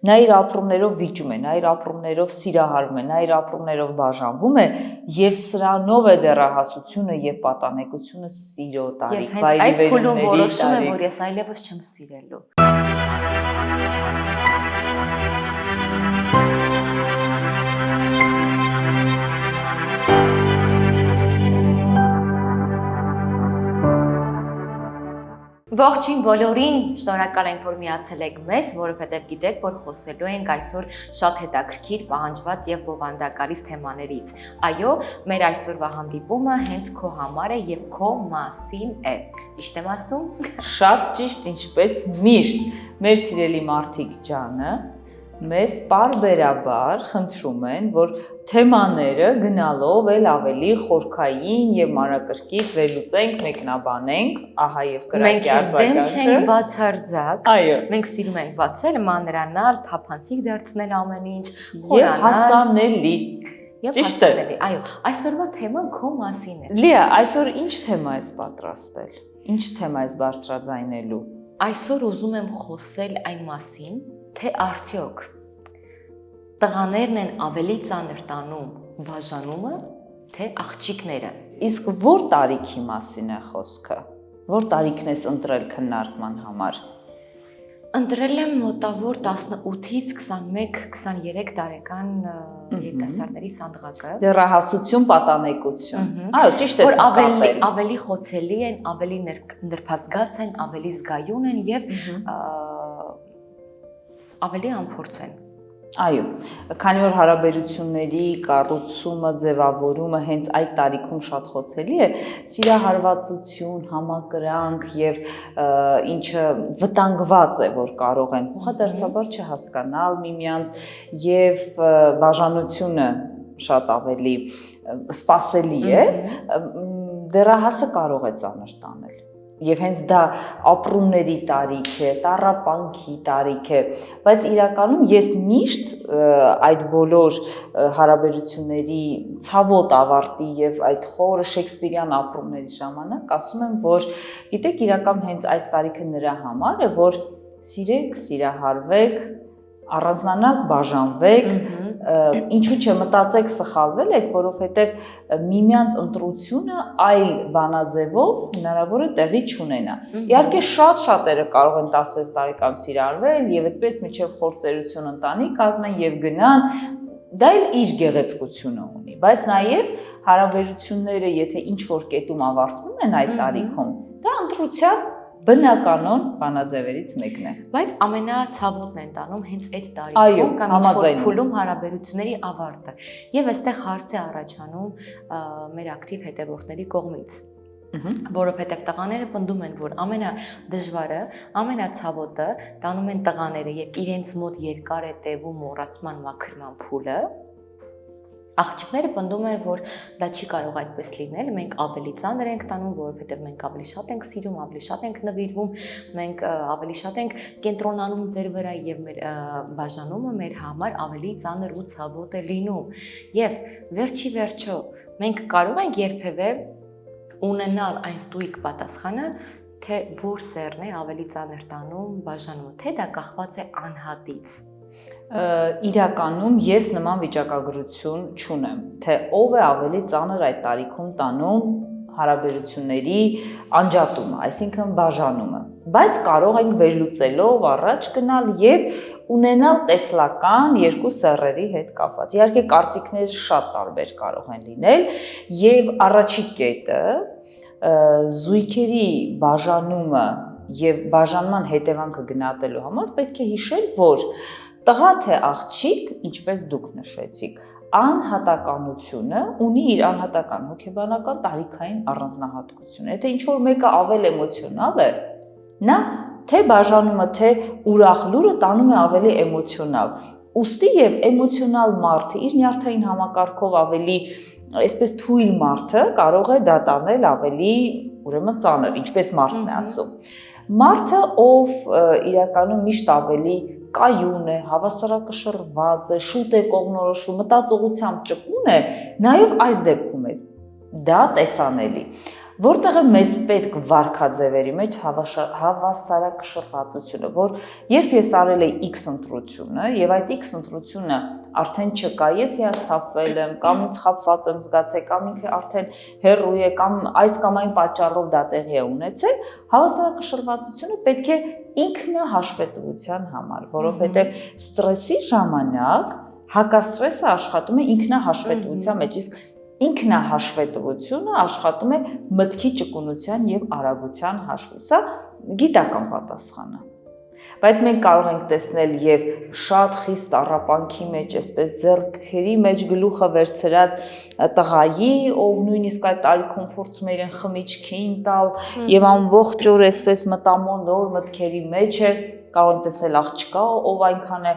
նա իր ապրումներով վիճում է, նա իր ապրումներով սիրահարվում է, նա իր ապրումներով բաժանվում է եւ սրանով է դեռահասությունը եւ պատանեկությունը սիրո տարիք, եւ հենց այդ փուլում որոշում է, որ ես այլևս չեմ սիրելու։ Ողջույն բոլորին, շնորհակալ ենք, որ միացել եք մեզ, որովհետև գիտեք, որ խոսելու ենք այսօր շատ հետաքրքիր, պահանջված եւ բովանդակալից թեմաներից։ Այո, մեր այսօրվա հանդիպումը հենց քո համար է եւ քո մասին է։ Ճիշտ եմ ասում։ Շատ ճիշտ, ինչպես միշտ, մեր սիրելի Մարդիկ ջանը մեզ պարբերաբար խնդրում են, որ թեմաները գնալով էլ ավելի խորքային եւ մանրակրկիտ վերլուծենք, մեկնաբանենք, ահա եւ կրակի արձագանքը։ Մենք դեմ չենք բացարձակ։ Այո, մենք սիրում ենք բացել, մանրանալ, թափանցիկ դարձնել ամեն ինչ, խորանալ, հասանելի։ Ճիշտ է։ Այո, այսօրվա թեման քո մասին է։ Լիա, այսօր ինչ թեմա ես պատրաստել։ Ինչ թեմա ես բարձրաձայնելու։ Այսօր ուզում եմ խոսել այն մասին, թե արդյոք տղաներն են ավելի ծանր տանում բաժանումը, թե աղջիկները։ Իսկ որ տարիքի մասին է խոսքը։ Որ տարիքն ես ընտրել քննարկման համար։ Ընտրել եմ մոտավոր 18-ից 21-23 տարեկան երիտասարդների սանդղակը։ Դեռահասություն, պատանեկություն։ Այո, ճիշտ ես նկատել։ Ավելի խոցելի են, ավելի նրբազգաց են, ավելի զգայուն են եւ ավելի անփորձ են։ Այո, քանի որ հարաբերությունների կառուցումը, ձևավորումը հենց այդ տարիքում շատ խոցելի է, սիրահարվածություն, համակրանք եւ ինչը վտանգված է, որ կարող են փոխադարձաբար չհասկանալ միմյանց եւ բաժանությունը շատ ավելի սպասելի է, դեռահասը կարող է ծանր տանել։ Եվ հենց դա ապրումների տարիք է, տառապանքի տարիք է, բայց իրականում ես միշտ այդ բոլոր հարաբերությունների ցավոտ ավարտի եւ այդ խորը շեքսպիրյան ապրումների ժամանակ ասում եմ, որ գիտեք, իրական հենց այս տարիքը նրա համար է, որ սիրեք, սիրահարվեք, առանձնանաք, բաժանվեք, ինչու՞ չէ մտածեք սխալվել եք, որովհետև միմյանց ընտրությունը այլ բանաձևով հնարավոր է տեղի չունենա։ Իհարկե շատ շատերը կարող են 16 տարեկան սիրահարվել եւ այդպես մինչեւ խորձերություն ընտանիք կազմեն եւ գնան, դա էլ իր գեղեցկությունը ունի, բայց նաեւ հարաբերությունները, եթե ինչ որ կետում ավարտվում են այդ տարիքում, դա ընտրության բնականon բանաձևերից մեկն է։ Բայց ամենացավոտն են տանում հենց այդ տարիքում կամ ինչ-որ փուլում հարաբերությունների ավարտը։ Եվ այստեղ հարց է առաջանում մեր ակտիվ հետևորդների կողմից։ Որովհետև տղաները պնդում են, որ ամենադժվարը, ամենացավոտը տանում են տղաները եւ իրենց մոտ երկար է տևում մոռացման մաքրման փուլը։ Աղջիկները պնդում են, որ դա չի կարող այդպես լինել, մենք ավելի ծանր ենք տանում, որովհետև մենք ավելի շատ ենք սիրում, ավելի շատ ենք նվիրվում, մենք ավելի շատ ենք կենտրոնանում ձեր վրա եւ մեր բաժանումը մեր համար ավելի ծանր ու ցավոտ է լինում։ Եվ վերջի վերջո մենք կարող ենք երբևէ ունենալ այն ստույգ պատասխանը, թե որ սերն է ավելի ծանր տանում բաժանումը, թե դա կախված է անհատից։ Իրականում ես նման վիճակագրություն չունեմ, թե ով է ավելի ծանր այդ տարիքում տանում հարաբերությունների անջատումը, այսինքն բաժանումը, բայց կարող ենք վերլուծելով առաջ գնալ եւ ունենալ տեսլական երկու սեռերի հետ կապված։ Իհարկե կարծիքները շատ տարբեր կարող են լինել եւ առաջի կետը զույգերի բաժանումը եւ բաժանման հետևանքը գնահատելու համար պետք է հիշել, որ տղա թե աղջիկ, ինչպես դուք նշեցիք, անհատականությունը ունի իր անհատական հոգեբանական տարիքային առանձնահատկությունը։ Եթե ինչ-որ մեկը ավել էմոցիոնալ է, նա թե բաժանումը, թե ուրախ լուրը տանում է ավելի էմոցիոնալ։ Ուստի եւ էմոցիոնալ մարդը իր նյարդային համակարգով ավելի այսպես թույլ մարդը կարող է դա տանել ավելի ուրեմն ծանր, ինչպես մարդն է ասում։ Մարդը, ով իրականում միշտ ավելի կայուն է, հավասարակշռված է, շուտ է կողմնորոշվում, մտածողությամբ ճկուն է, նաև այս դեպքում է դա տեսանելի։ Որտեղ է մեզ պետք վարքաձևերի մեջ հավասարակշռվածությունը, որ երբ ես արել եմ X ընտրությունը եւ այդ X ընտրությունը արդեն չկա, ես հիասթափվել եմ, կամ ինձ խաբված եմ զգացել, կամ ինքը արդեն հեռու է, կամ այս կամ այն պատճառով դա տեղի է ունեցել, հավասարակշռվածությունը պետք է ինքնահաշվետվության համար, որովհետեւ ստրեսի ժամանակ հակաստրեսը աշխատում է ինքնահաշվետվության մեջ, իսկ ինքնահաշվետվությունը աշխատում է մտքի ճկունության եւ արագության հաշվի։ Սա գիտական պատասխան է։ Բայց մենք կարող ենք տեսնել եւ շատ խիստ առապանքի մեջ, այսպես ձեռքերի մեջ գլուխը վերցրած տղայի, ով նույնիսկ այդ տարիքում փորձում է իրեն խմիչքին տալ եւ ամբողջ օր այսպես մտամոլոր մտքերի մեջ է, կարող ենք տեսնել աղջկա, ով այնքան է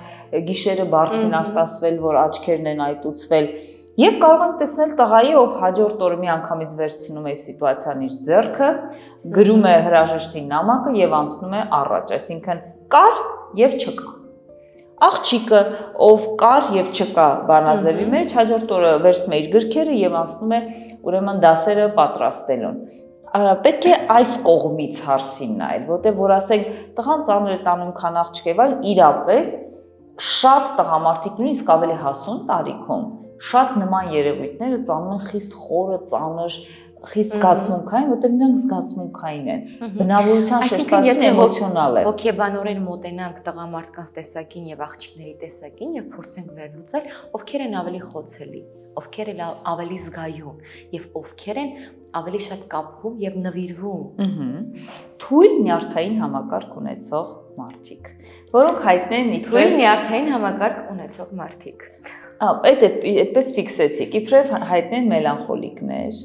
գիշերը բարձին արտասվել, որ աչքերն են այտուցվել։ Եվ կարող ենք տեսնել տղայի, ով հաջորդ օրը մի անգամից վերցնում է սիտուացիան իր ձեռքը, գրում է հրաժեշտի նամակը եւ անցնում է առաջ, այսինքն կար եւ չկա։ Աղջիկը, ով կար եւ չկա բանաձևի մեջ, հաջորդ օրը վերցնում է իր գրքերը եւ անցնում է ուրեմն դասերը պատրաստելուն։ Պետք է այս կողմից հարցին նայել, որտեղ որ ասենք տղան ծանր է տանում, քան աղջիկը, այլ իրապես շատ տղամարդիկ նույնիսկ ավելի հասուն տարիքում շատ նման երևույթները ծանում են խիստ խորը, ծանր, խիստ զգացմունքային, որտեղ նրանք զգացմունքային են։ Բնավորության շրջանակը էմոցիոնալ է։ Հոգեբանորեն մոտենանք տղամարդկանց տեսակին եւ աղջիկների տեսակին եւ փորձենք վերլուծել, ովքեր են ավելի խոցելի, ովքեր են ավելի զգայուն եւ ովքեր են ավելի շատ կապվում եւ նվիրվում։ Թույլ նյարդային համակարգ ունեցող մարդիկ, որոնք հայտնել են թույլ նյարդային համակարգ ունեցող մարդիկ։ Այդպես ֆիքսեցիք, իբրև հայտնել մելանխոլիկներ,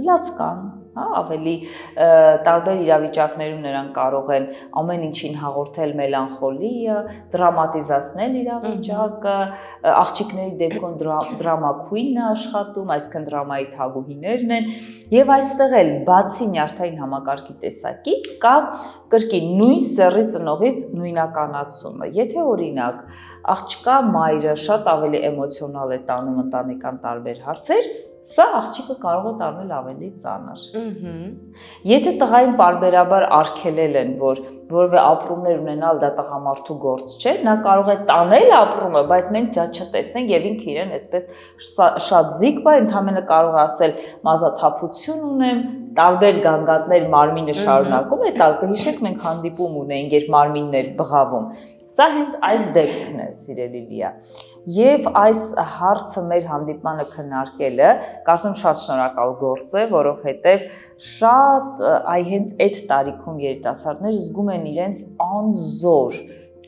լաց կան, ավելի տարբեր իրավիճակներում նրանք կարող են ամեն ինչին հաղորդել մելանխոլիա, դրամատիզացնել իրավիճակը, աղջիկների դեպքում դրամակույնը աշխատում, այսինքն դրամայի թագուհիներն են, եւ այստեղ էլ բացի նյարդային համակարգի տեսակից կա կրկին նույն սեռի ծնողից նույնականացումը։ Եթե օրինակ աղջկա մայրը շատ ավելի էմոցիոնալ է տանում ընտանեկան տարբեր հարցեր, սա աղջիկը կարող է տանել ավելի ծանր։ Եթե տղային պարբերաբար արգելել են, որ որևէ ապրումներ ունենալ դա տղամարդու գործ չէ, նա կարող է տանել ապրումը, բայց մենք դա չտեսնենք եւ ինքը իրեն այսպես շատ զիգ բա ընդհանրապես կարող է ասել մազաթափություն ունեմ, տարբեր գանգատներ մարմինը շարունակում է տալ, կհիշեք մենք հանդիպում ունեինք, երբ մարմինն էր բղավում։ Սա հենց այս դեպքն է, սիրելի Լիա։ Եվ այս հարցը մեր հանդիպմանը քննարկելը, կարծում շատ շնորհակալ գործ է, որովհետև շատ հենց այդ տարիքում երիտասարդները զգում են իրենց անզոր,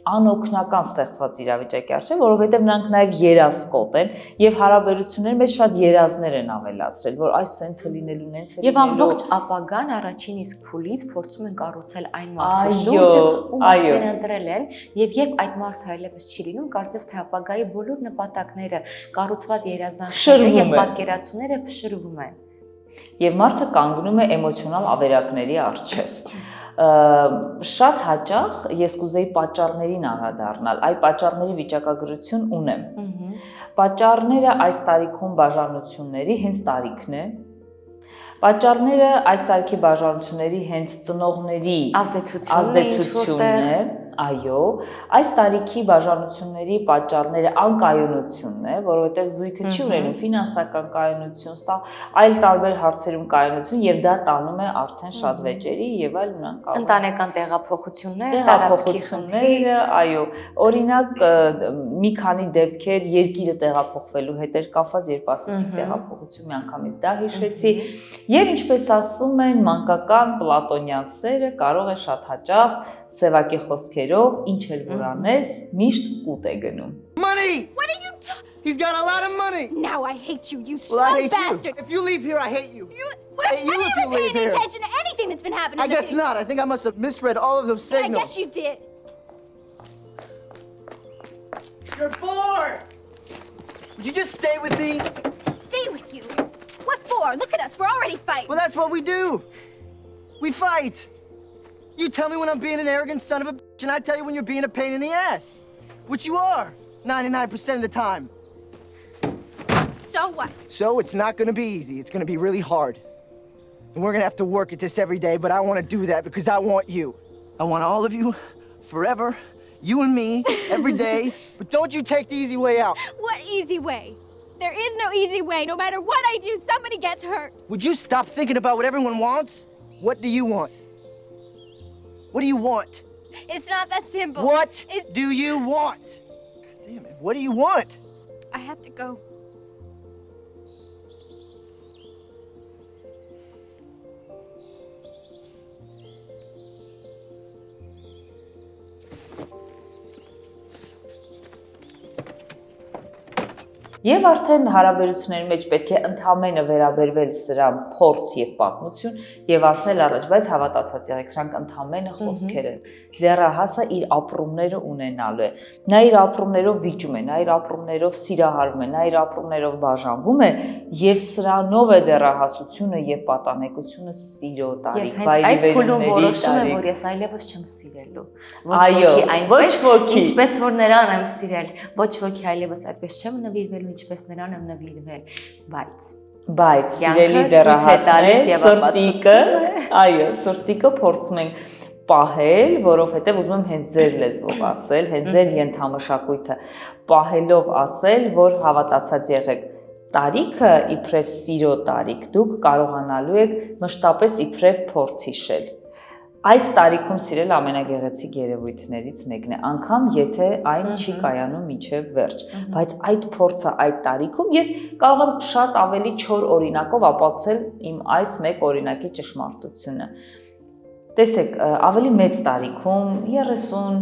անօգնական ստեղծված իրավիճակի առջև, որովհետև նրանք նաև երազկոտ են եւ հարաբերությունների մեջ շատ երազներ են ավելացրել, որ այս սենց է լինելու, նենց է լինելու։ Եվ ամբողջ ապագան առաջին իսկ փուլից փորձում են կառուցել այն մարդու շուրջը, ում արդեն ընտրել են, եւ երբ այդ մարդը այլևս չի լինում, կարծես թե ապագայի բոլոր նպատակները, կառուցված երազանքները եւ պատկերացումները փշրվում են։ Եվ մարդը կանգնում է էմոցիոնալ ավերակների առջև։ Շատ հաճախ ես կուզեի պատճառներին անդրադառնալ, այ պատճառների վիճակագրություն ունեմ։ Պատճառները այս տարիքում բաժանությունների հենց տարիքն է։ Պատճառները այս տարիքի բաժանությունների հենց ծնողների ազդեցությունն է, այո, այս տարիքի բաժանությունների պատճառները անկայունությունն է, որովհետև զույգը չի ունենում ֆինանսական կայունություն, այլ տարբեր հարցերում կայունություն եւ դա տանում է արդեն շատ վեճերի եւ այլ նրանք ընտանեկան տեղափոխություններ, տարածքի խնդիրները, այո, օրինակ մի քանի դեպքեր երկիրը տեղափոխվելու հետ էր կապված, երբ ասացիք տեղափոխություն, մի անգամից դա հիշեցի, եւ ինչպես ասում են, մանկական պլատոնյան սերը կարող է շատ հաճախ սևակի խոսքերով ինչ էլ որ անես, միշտ կուտ է գնում։ Money! What are you talking? He's got a lot of money. Now I hate you, you Well, I slow hate bastard. you. If you leave here, I hate you. I've you if never you leave paid here. attention to anything that's been happening I to guess me. not. I think I must have misread all of those I signals. guess you did. You're bored! Would you just stay with me? Stay with you. What for? Look at us. We're already fighting. Well, that's what we do. We fight. You tell me when I'm being an arrogant son of a bitch, and I tell you when you're being a pain in the ass. Which you are, 99% of the time. So what? So it's not gonna be easy. It's gonna be really hard. And we're gonna have to work at this every day, but I want to do that because I want you. I want all of you, forever, you and me, every day. But don't you take the easy way out. What easy way? There is no easy way. No matter what I do, somebody gets hurt. Would you stop thinking about what everyone wants? What do you want? What do you want? It's not that simple. What do you want? God damn it, what do you want? I have to go. Եվ արդեն հարաբերությունների մեջ պետք է ընդհանրապես վերաբերվել սրան փորձ եւ պատմություն եւ ասնել առաջ, բայց հավատացած եղեք, սրանք ընդհանրապես խոսքեր են։ Դեռահասը իր ապրումները ունենալու է։ Նա իր ապրումներով վիճում է, նա իր ապրումներով սիրահարվում է, նա իր ապրումներով բաժանվում է եւ սրանով է դեռահասությունը եւ պատանեկությունը սիրո տարիք, վայրիվերումների տարիք։ Եվ հենց այդ փուլում որոշում է, որ ես այլևս չեմ սիրելու։ Ոչ ոքի, ինչպես որ նրան եմ սիրել, ոչ ոքի այլևս այդպես չեմ նվիրվելու, ինչպես նրան եմ նվիրվել, բայց սիրելի դեռահասներ, սրտիկը, այո, սրտիկը փորձում ենք պահել, որովհետև ուզում եմ հենց ձեր լեզվով ասել, հենց ձեր ենթամշակույթը պահելով ասել, որ հավատացած եղեք, տարիքը իբրև սիրո տարիք, դուք կարողանալու եք մշտապես իբրև փորձ հիշել։ Այդ տարիքում սիրել ամենագեղեցիկ երևույթներից մեկն է, անգամ եթե այն չի կայանում մինչև վերջ, բայց այդ փորձը այդ տարիքում ես կարող եմ շատ ավելի չոր օրինակով ապացուցել իմ այս մեկ օրինակի ճշմարտությունը։ Տեսեք, ավելի մեծ տարիքում 30,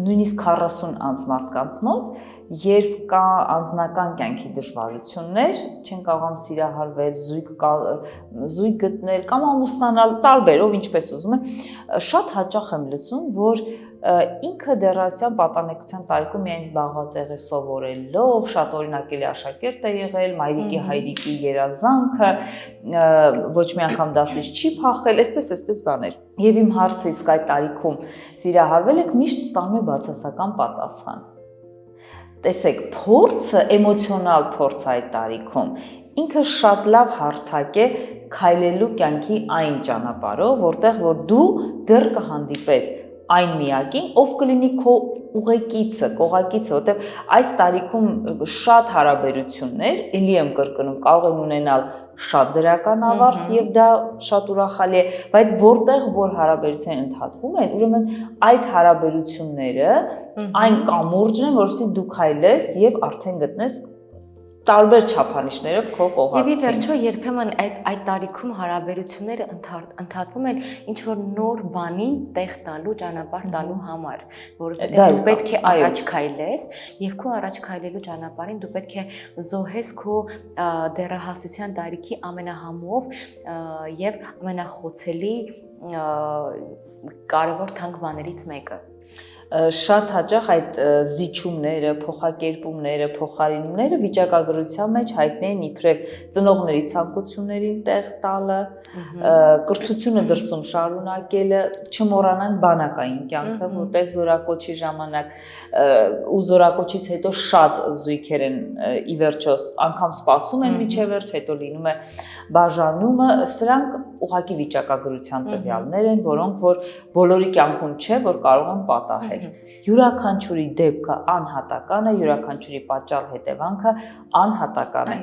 նույնիսկ 40 անց մարդկանց մոտ, երբ կա անձնական կյանքի դժվարություններ, չեն կարողam սիրահարվել, զույգ գտնել կամ ամուսնանալ, տարբերով ինչպես ուզում է, շատ հաճախ եմ լսում, որ ինքը դեռահասության պատանեկության տարիքում միայն զբաղված եղել սովորելով, շատ օրինակելի աշակերտ է եղել, մայրիկի հայրիկի երազանքը, ոչ մի անգամ դասից չի փախել, այսպես բաներ։ Եվ իմ հարցը իսկ այդ տարիքում սիրահարվել եք, միշտ ստանում է բացասական պատասխան։ Տեսեք, փորձը, էմոցիոնալ փորձ այդ տարիքում, ինքը շատ լավ հարթակ է քայլելու կյանքի այն ճանապարհով, որտեղ որ դու դեռ կհանդիպես այն միակին, ով կլինի քո ուղեկիցը, կողակիցը, որտեղ այս տարիքում շատ հարաբերություններ, ելի եմ կրկնում, կարող են ունենալ շատ դրական ավարտ եւ դա շատ ուրախալի է, բայց որտեղ որ հարաբերությունները ընդհատվում են, ուրեմն այդ հարաբերությունները այն կամուրջն են, որովհետեւ դու քայլես եւ արդեն գտնես տարբեր չափանիշներով քո կողակցին։ Եվ ի վերջո երբեմն այդ տարիքում հարաբերությունները ընդհատվում են ինչ որ նոր բանին տեղ տալու, ճանապարհ տալու համար, որովհետեւ դու պետք է առաջ քայլես եւ քո առաջ քայլելու ճանապարհին դու պետք է զոհես քո դեռահասության տարիքի ամենահամով եւ ամենախոցելի կարևոր թանկ բաներից մեկը։ Շատ հաճախ այդ զիջումները, փոխակերպումները, փոխարինումները վիճակագրության մեջ հայտնի են իբրև ծնողների ցանկություններին տեղ տալը, կրթությունը դրսում շարունակելը, չմոռանանք բանակային կյանքը, որտեղ զորակոչի ժամանակ ու զորակոչից հետո շատ զույգեր են ի վերջո անգամ սպասում են մինչև վերջ, հետո լինում է բաժանումը, սրանք ուղղակի վիճակագրության տվյալներ են, որոնք որ բոլորի կյանքում չէ, որ կարող են պատահել։ Յուրաքանչյուրի դեպքը անհատական է, յուրաքանչյուրի պատճառ հետևանքը անհատական է։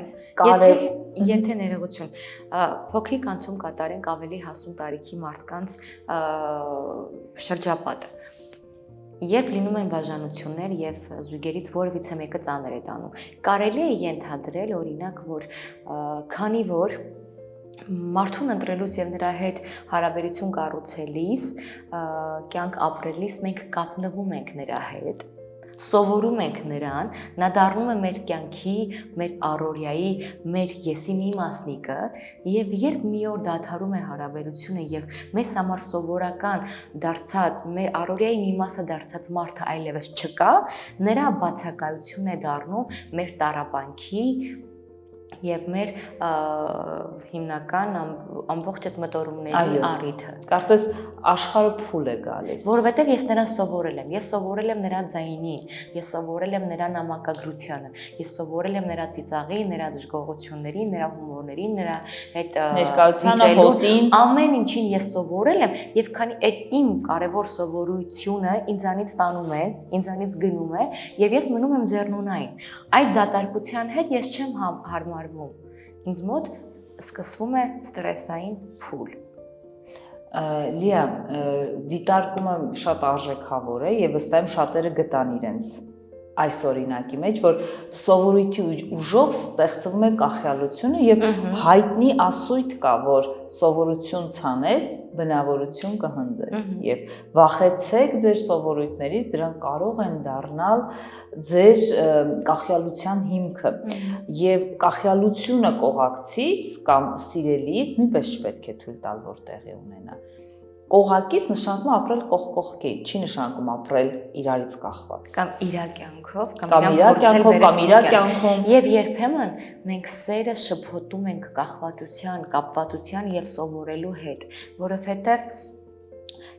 Եթե ներողություն, փոքրիկ անցում կատարենք ավելի հասուն տարիքի մարդկանց շրջապատը։ Երբ լինում են բաժանություններ եւ զույգերից որևիցե մեկը ծանր է տանում, կարելի է ենթադրել օրինակ, որ քանի որ մարդուն ընտրելուց եւ նրա հետ հարաբերություն կառուցելիս, կյանք ապրելիս մենք կապնվում ենք նրա հետ, սովորում ենք նրան, նա դառնում է մեր կյանքի, մեր առօրյայի, մեր եսի մի մասնիկը եւ երբ մի օր դադարում է հարաբերությունը եւ մեզ համար սովորական դարձած, մեր առօրյայի մի մասը դարձած մարդը այլևս չկա, նրա բացակայությունն է դառնում մեր տառապանքի եւ մեր հիմնական ամբողջ այդ մտորումների առիթը։ Կարծես աշխարհը փուլ է գալիս։ Որովհետեւ ես նրան սովորել եմ, ես սովորել եմ նրա ձայնին, ես սովորել եմ նրա նամակագրությանը, ես սովորել եմ նրա ծիծաղին, նրա դժգոհություններին, նրա հումորներին, նրա այդ ներկայությանը, հոտին, ամեն ինչին ես սովորել եմ եւ քանի այդ իմ կարևոր սովորությունը ինձանից տանում են, ինձանից գնում է եւ ես մնում եմ ձեռնունային։ Այդ դատարկության հետ ես չեմ հարմարվում։ Ինձ մոտ սկսվում է ստրեսային փուլ։ Լիա, դիտարկումը շատ արժեքավոր է եւ վստահ եմ շատերը գտան իրենց այս օրինակի մեջ, որ սովորույթի ուժով ստեղծվում է կախյալությունը եւ հայտնի ասույթ կա, որ սովորություն ցանես, բնավորություն կհնձես եւ վախեցեք ձեր սովորույթներից, դրանք կարող են դառնալ ձեր կախյալության հիմքը եւ կախյալությունը կողակցից կամ սիրելիս նույնպես չպետք է թույլ տալ, որ տեղի ունենա։ Կողակից նշանակում է ապրել կողքի, չի նշանակում ապրել իրարից կախված։ Կամ իրա կյանքով, կամ իրա կյանքում։ Եվ երբեմն մենք սերը շփոթում ենք կախվածության, կապվածության եւ սովորելու հետ, որովհետեւ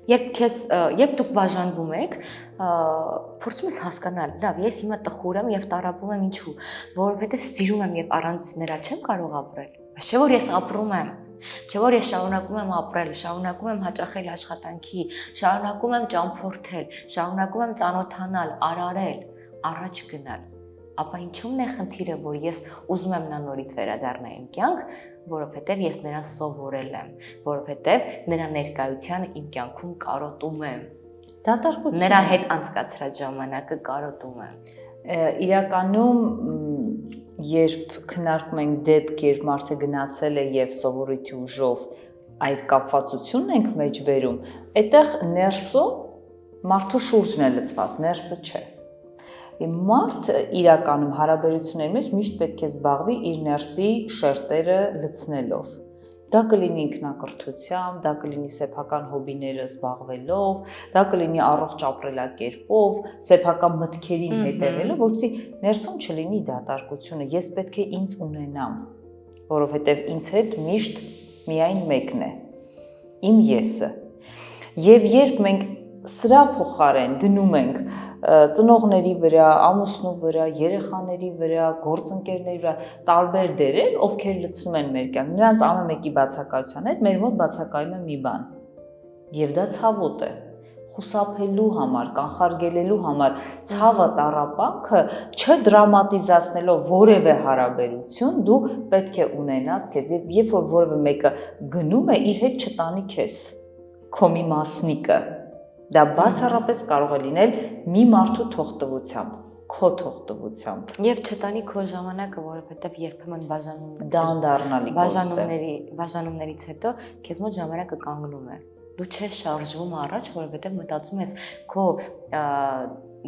երբ դուք բաժանվում եք, փորձում ես հասկանալ, լավ, ես հիմա տխուր եմ եւ տառապում եմ ինչու, որովհետեւ սիրում եմ եւ առանց նրա չեմ կարող ապրել։ Բայց չէ՞ որ ես ապրում եմ, չէ՞ որ ես շարունակում եմ ապրել, շարունակում եմ հաճախել աշխատանքի, շարունակում եմ ճամփորդել, շարունակում եմ ծանոթանալ, արարել, առաջ գնալ։ Ապա ինչու՞մն է խնդիրը, որ ես ուզում եմ նա նորից վերադառնա իմ կյանք, որովհետև ես նրան սովորել եմ, որովհետև նրա ներկայությանը իմ կյանքում կարոտում եմ։ Դատարկություն։ Նրա հետ անցկացրած ժամանակը կարոտում եմ։ Իրականում երբ քննարկում ենք դեպք, երբ մարդը գնացել է եւ սովորույթի ուժով այդ կապվածությունն ենք մեջ բերում, այդտեղ ներսում մարդու շուրջն է լցված, ներսը չէ։ Մարդ իրականում հարաբերությունների մեջ միշտ պետք է զբաղվի իր ներսի շերտերը լցնելով։ Դա կլինի ինքնակրթությամբ, դա կլինի սեփական հոբիները զբաղվելով, դա կլինի առողջ ապրելակերպով, սեփական մտքերին հետևելով, որպեսզի ներսում չլինի դատարկությունը։ Ես պետք է ինձ ունենամ, որովհետև ինձ հետ միշտ միայն մեկն է, իմ եսը։ Եվ երբ մենք սրա փոխարեն գնում ենք ծնողների վրա, ամուսնու վրա, երեխաների վրա, գործընկերների վրա տարբեր դերեր, ովքեր լցնում են մեր կյանքը, նրանց ամեն մեկի բացակայության հետ մեր մոտ բացակայում է մի բան։ Եվ դա ցավոտ է։ Խուսափելու համար, կանխարգելելու համար ցավը, տառապանքը չդրամատիզացնելով որևէ հարաբերություն, դու պետք է ունենաս քեզ եւ երբ որ որևէ մեկը գնում է, իր հետ չտանի քեզ, քո մի մասնիկը։ Դա բացառապես կարող է լինել մի մարդու թողտվությամբ, քո թողտվությամբ։ Եվ չտանի քո ժամանակը, որովհետև երբեմն բաժանումներից հետո քեզ մոտ ժամանակը կանգնում է։ Դու չես շարժվում առաջ, որովհետև մտածում ես քո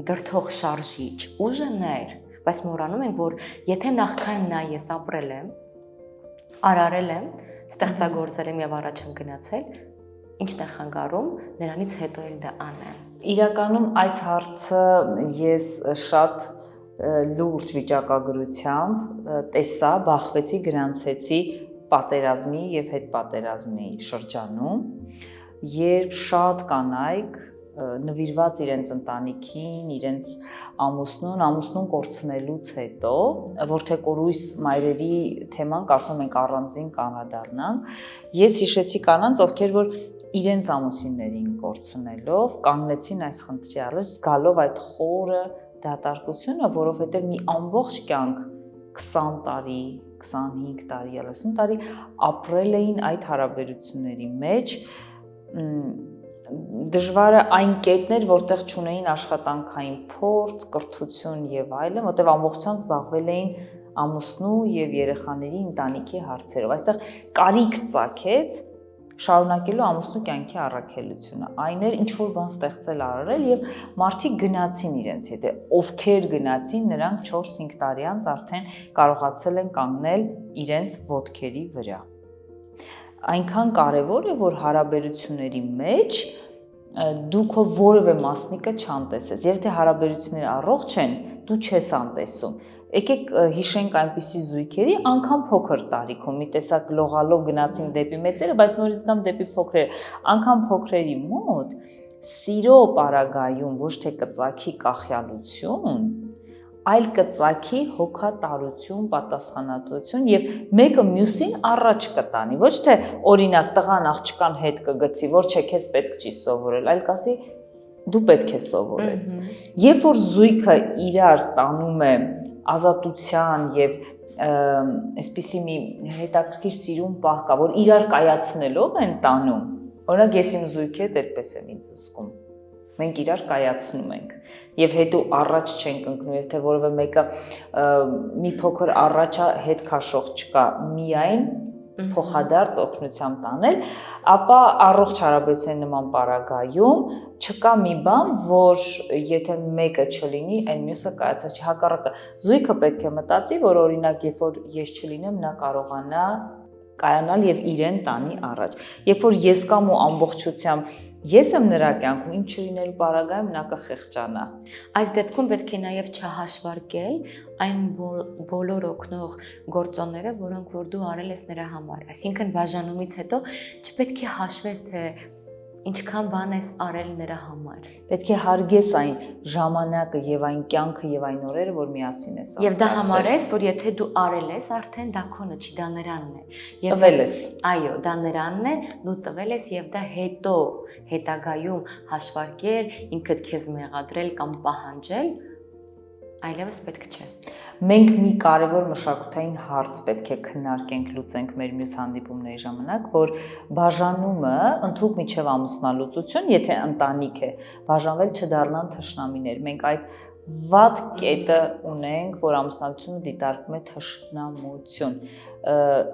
դրթող շարժիչ ուժը նա էր, բայց մոռանում ենք, որ եթե նախքան նա ես ապրել եմ, արարել եմ, ստեղծագործել եմ եւ առաջ եմ գնացել, ինչն է խանգարում, նրանից հետո էլ դա անեմ։ Իրականում այս հարցը ես շատ լուրջ վիճակագրությամբ տեսա, բախվեցի, գրանցեցի պատերազմի եւ հետպատերազմի շրջանում, երբ շատ կանայք նվիրված իրենց ընտանիքին, իրենց ամուսնուն կորցնելուց հետո, որդեկորույս մայրերի թեման կարծում ենք առանձին կանադառնանք, ես հիշեցի կանանց, ովքեր որ իրենց ամուսիններին կորցնելով կանգնեցին այս խնդրի առաջ, զգալով այդ խորը դատարկությունը, որովհետև մի ամբողջ կյանք 20 տարի, 25 տարի, 30 տարի ապրել էին այդ հարաբերությունների մեջ, դժվարը այն կետն էր, որտեղ չունեին աշխատանքային փորձ, կրթություն եւ այլն, որտեղ ամբողջությամբ զբաղվել էին ամուսնու եւ երեխաների ընտանիքի հարցերով։ Այստեղ կարիք ծագեց շարունակելու ամուսնու կյանքի առաքելությունը։ Այն էր ինչ որ բան ստեղծել արարել եւ մարդիկ գնացին իրենց հետ։ Ովքեր գնացին, նրանք 4-5 տարի անց արդեն կարողացել են կանգնել իրենց ոտքերի վրա։ Այնքան կարևոր է, որ հարաբերությունների մեջ դու քո որևէ մասնիկը չանտեսես։ Եթե հարաբերությունները առողջ են, դու չես անտեսում։ եկեք հիշենք այնպիսի զույգերի անգամ փոքր տարիքում, մի տեսակ լողալով գնացին դեպի մեծերը, բայց նորից գամ դեպի փոքրերը, անգամ փոքրերի մոտ սիրո պարագայում ոչ թե կծակի կախյալություն, այլ կծակի հոգատարություն, պատասխանատվություն եւ մեկը մյուսին առաջ կտանի, ոչ թե օրինակ տղան աղջկան հետ կգցի, որ չէ քեզ պետք չի սովորել, այլ կասի դու պետք է սովորես։ Երբ որ զույգը իրար տանում է ազատության եւ այսպիսի մի հետաքրքիր սիրուն պահ կա, որ իրար կայացնելով են տանում, օրինակ ես իմ զույգի հետ այդպես եմ ինձ զգում։ Մենք իրար կայացնում ենք եւ հետո առաջ չենք ընկնում եւ թե որևէ մեկը մի փոքր առաջա հետ քաշող չկա, միայն փոխադարձ օգնությամբ տանել, ապա առողջ հարաբերությունների նման պարագայում չկա մի բան, որ եթե մեկը չլինի, այն մյուսը կայացած չի, հակառակը զույգը պետք է մտածի, որ օրինակ երբ որ ես չլինեմ, նա կարողանա կայանալ եւ իրեն տանի առաջ։ Երբ որ ես կամ ու ամբողջությամբ ես եմ նրա կյանքում, իմ չլինելու պարագայում նա կխեղճանա։ Այս դեպքում պետք է նաև չհաշվարկել այն բոլոր օգնող գործոնները, որոնք որ դու արել ես նրա համար։ Այսինքն բաժանումից հետո չպետք է հաշվես, թե ինչքան բան ես արել նրա համար։ Պետք է հարգես այն ժամանակը եւ այն կյանքը եւ այն օրերը, որ միասին ես Եվ դա համարես, որ եթե դու արել ես, արդեն դա քոնը չի, դա նրանն է։ Եվ տվել ես։ Այո, դա նրանն է, դու տվել ես եւ դա հետո հետագայում հաշվարկել, ինքդ քեզ մեղադրել կամ պահանջել, այլևս պետք չէ։ Մենք մի կարևոր մշակութային հարց պետք է քննարկենք, լուծենք մեր մյուս հանդիպումների ժամանակ, որ բաժանումը ընդհանուր միջև ամուսնալուծություն, եթե ընտանիք է, բաժանվել չդառնան թշնամիներ։ Մենք այդ վատ կետը ունենք, որ ամուսնալուծությունը դիտարկվում է թշնամություն։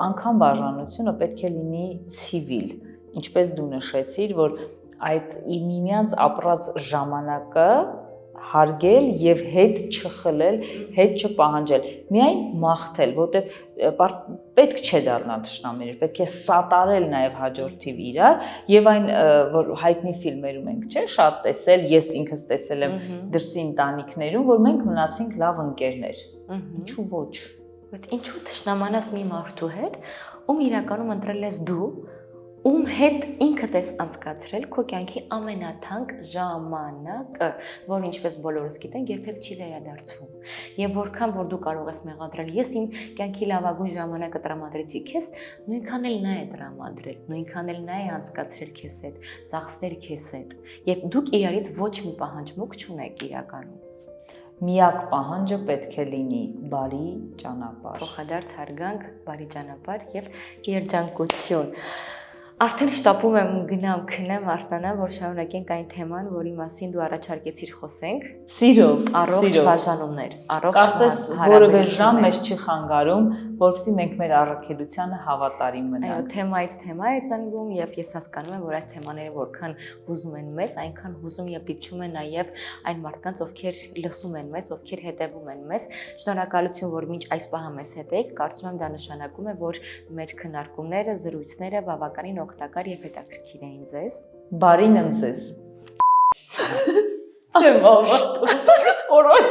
Անգամ բաժանությունը պետք է լինի ցիվիլ, ինչպես դու նշեցիր, որ այդ միմյանց ապրած ժամանակը հարգել եւ հետ չխլել, հետ չպահանջել, միայն մաղթել, որտեվ պետք չէ դառնալ թշնամիներ, պետք է սատարել նաեւ հաջորդիվ իրար եւ այն որ հայտնի ֆիլմերում ենք, չէ՞, շատ տեսել, ես ինքս տեսել եմ դրսի ընտանիքներում, որ մենք մնացինք լավ ընկերներ։ Ինչու ոչ։ Բայց ինչու թշնամանաս մի մարդու հետ, ում իրականում ընտրել ես դու, ում հետ ինքդ ես անցկացրել քո կյանքի ամենաթանկ ժամանակը, որ ինչպես բոլորս գիտենք, երբեք չի վերադարձվում։ Եվ որքան որ դու կարող ես մեղադրել, ես իմ կյանքի լավագույն ժամանակը տրամադրեցի քեզ, նույնքան էլ նա է տրամադրել, նույնքան էլ նա է անցկացրել քեզ հետ, ծախսեր քեզ հետ։ Եվ դուք իրարից ոչ մի պահանջմունք չունեք իրականում։ Միակ պահանջը պետք է լինի բարի ճանապարհ։ Փոխադարձ հարգանք, բարի ճանապարհ եւ երջանկություն։ Արդեն շտապում եմ գնամ քնեմ Արտանա, որ շարունակենք այն թեման, որի մասին դու առաջարկեցիր խոսենք։ Սիրով, առողջ բաժանումներ, առողջ կարծես որևէ ժամ մեզ չի խանգարում, որովհետեւ մենք մեր առաքելությանը հավատարիմ մնանք։ Այո, թեմայից թեմա է ծնվում եւ ես հասկանում եմ, որ այս թեմաները որքան հուզում են մեզ, այնքան հուզում եւ դիպչում են նաեւ այն մարդկանց, ովքեր լսում են մեզ, ովքեր հետևում են մեզ։ Շնորհակալություն, որ մինչ այս պահը մեզ հետ եք։ Կարծում եմ դա նշանակում է, որ մեր քննարկումները, զրույցները բավականին օգտակար եւ հետաքրքիր էին ձեզ։ Բարին եմ ձեզ։ Չէ, մամա։ Օրոյ։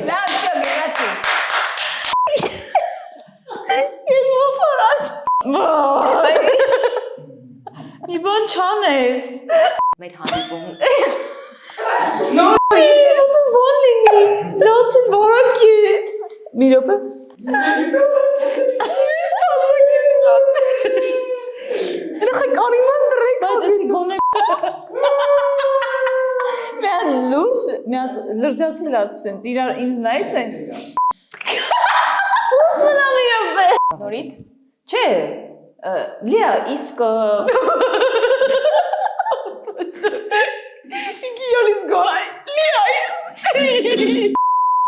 Լացա, գնացի։ Ես ո՞նց արած։ Մի բան չանես։ Մեր հանդիպումը։ Ես ո՞նց բան լինի։ Լացի բարակից։ Մի րոպե։ Բայց էսի գոնե Միան լուր, միած լրջացի լաց սենց, իրար ինձ նայ սենց Սուս մնամ իրապ է Նորից? Չէ, լիա իսկ Ինքի յոլից գոհայ, լիա իսկ